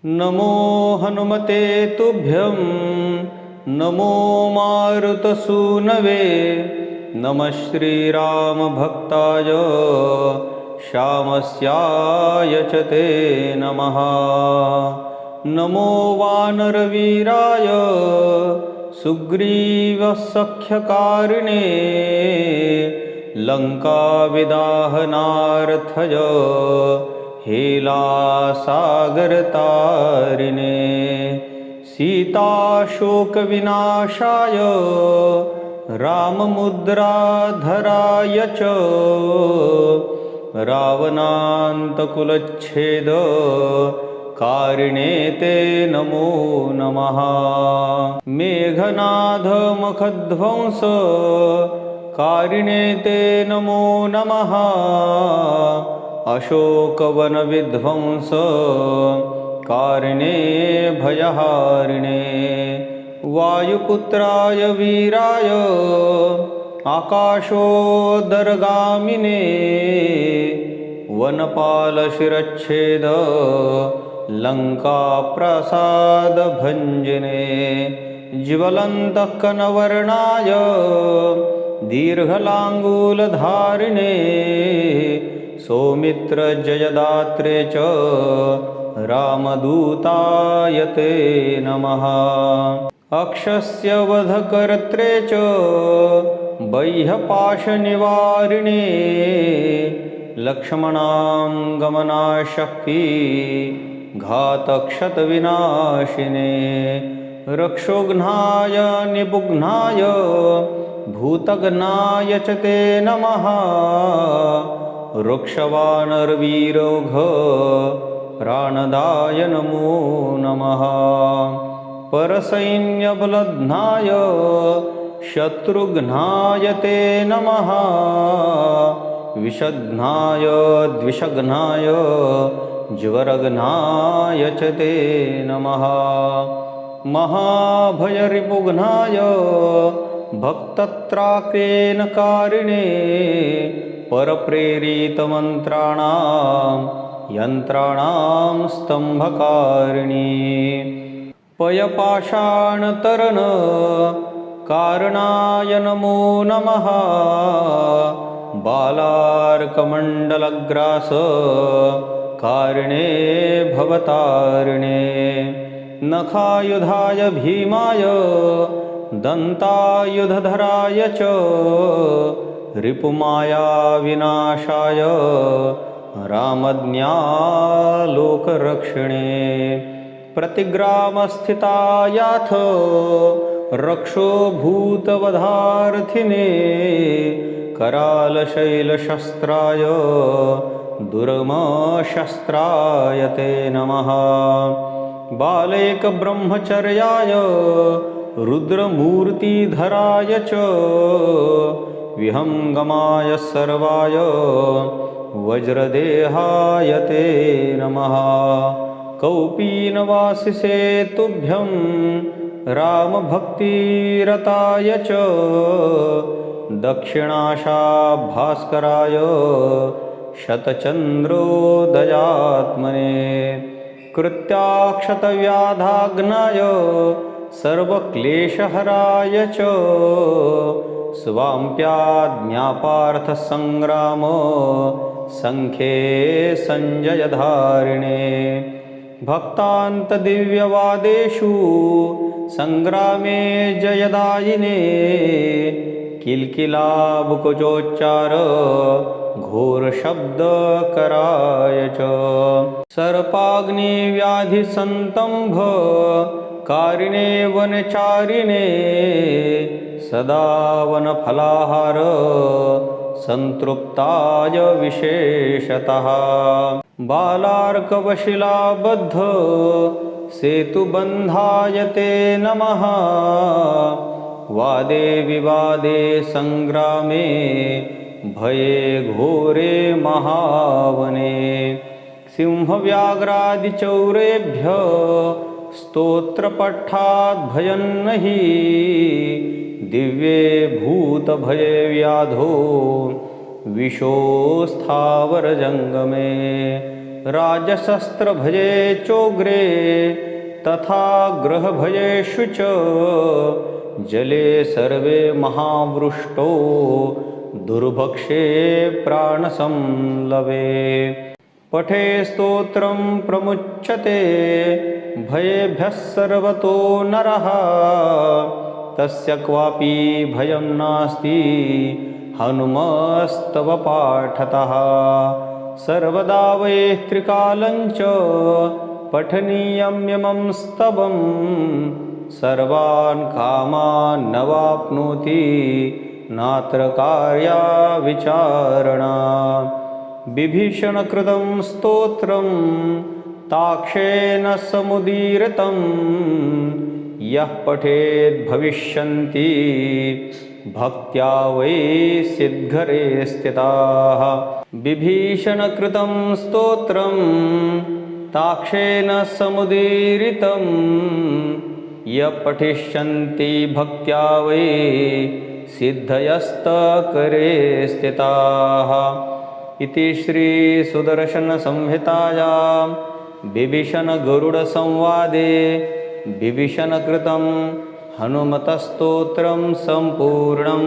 नमो हनुमते तुभ्यं नमो मारुतसूनवे नमः श्रीरामभक्ताय श्यामस्याय च ते नमः। नमो वानरवीराय सुग्रीवसख्यकारिणे लङ्काविदाहनार्थय हेलासागरतारिणे सीताशोकविनाशाय राममुद्राधराय च रावणान्तकुलच्छेद कारिणे ते नमो नमः। मेघनादमखध्वंस कारिणे ते नमो नमः। अशोकवनविध्वंस कारिणे भयहारिणे वायुपुत्राय वीराय आकाशोदरगामिने वनपालशिरच्छेद लङ्काप्रासादभञ्जने ज्वलन्तः कनवर्णाय दीर्घलाङ्गूलधारिणे सौमित्रजयदात्रे च रामदूताय ते नमः। अक्षस्य वधकर्त्रे च बाह्यपाशनिवारिणे लक्ष्मणां गमनाशक्ति घातक्षतविनाशिने रक्षोघ्नाय निपुघ्नाय भूतघ्नाय च ते नमः। रुक्षवानरवीरोघ प्राणदाय नमो नमः। परसैन्यबलध्नाय शत्रुघ्नाय ते नमः। विषघ्नाय द्विषघ्नाय ज्वरघ्नाय च ते नमः। महाभयरिपुघ्नाय भक्तत्राकेनकारिणे परप्रेरितमन्त्राणां यन्त्राणां स्तम्भकारिणी पयपाषाणतरण कारणाय नमो नमः। बालार्कमण्डलग्रास कारिणे भवतारिणे नखायुधाय भीमाय दन्तायुधधराय च रिपुमायाविनाशाय रामज्ञालोकरक्षिणे प्रतिग्रामस्थितायाथ रक्षो भूतवधार्थिने करालशैलशस्त्राय दुर्गमशस्त्राय ते नमः। बालैकब्रह्मचर्याय रुद्रमूर्तिधराय च विहङ्गमाय सर्वाय वज्रदेहाय ते नमः। कौपीनवासिसे तुभ्यं रामभक्तिरताय च दक्षिणाशाभास्कराय शतचन्द्रोदयात्मने कृत्याक्षतव्याधाग्नाय सर्वक्लेशहराय च स्वाम्प्याज्ञापार्थसङ्ग्राम सङ्ख्ये सञ्जयधारिणे भक्तान्तदिव्यवादेषु सङ्ग्रामे जयदायिने किल्किलाबुकुचोच्चार घोरशब्दकराय च सर्पाग्निव्याधिसन्तम्भ कारिणे वनचारिणे सदा वनफलाहार सन्तृप्ताय विशेषतः बालार्कवशिलाबद्ध सेतुबन्धाय ते नमः। वादे विवादे सङ्ग्रामे भये घोरे महावने सिंहव्याघ्रादिचौरेभ्य स्तोत्रपठाद्भयं हि दिव्ये भूतभये व्याधो विशोस्थावरजङ्गमे राजशस्त्रभये चोग्रे तथा ग्रहभयेषु च जले सर्वे महावृष्टो दुर्भक्षे प्राणसंलवे पठे स्तोत्रं प्रमुच्यते भयेभ्यः सर्वतो नरः तस्य क्वापि भयं नास्ति हनुमस्तव पाठतः सर्वदा वै त्रिकालं च पठनीयं यमं स्तवं सर्वान् कामान् न वाप्नोति नात्र कार्या विचारणा विभीषणकृतं स्तोत्रं ताक्षेण समुदीरितं यः पठेत् भविष्यन्ति भक्त्या वै सिद्धघरे स्थिताः विभीषणकृतं स्तोत्रं ताक्षेण समुदीरितं यः पठिष्यन्ति भक्त्या वै सिद्धयस्तकरे स्थिताः इति श्री सुदर्शनसंहितायां विभीषणगरुडसंवादे विभीषणकृतं हनुमतस्तोत्रं सम्पूर्णम्।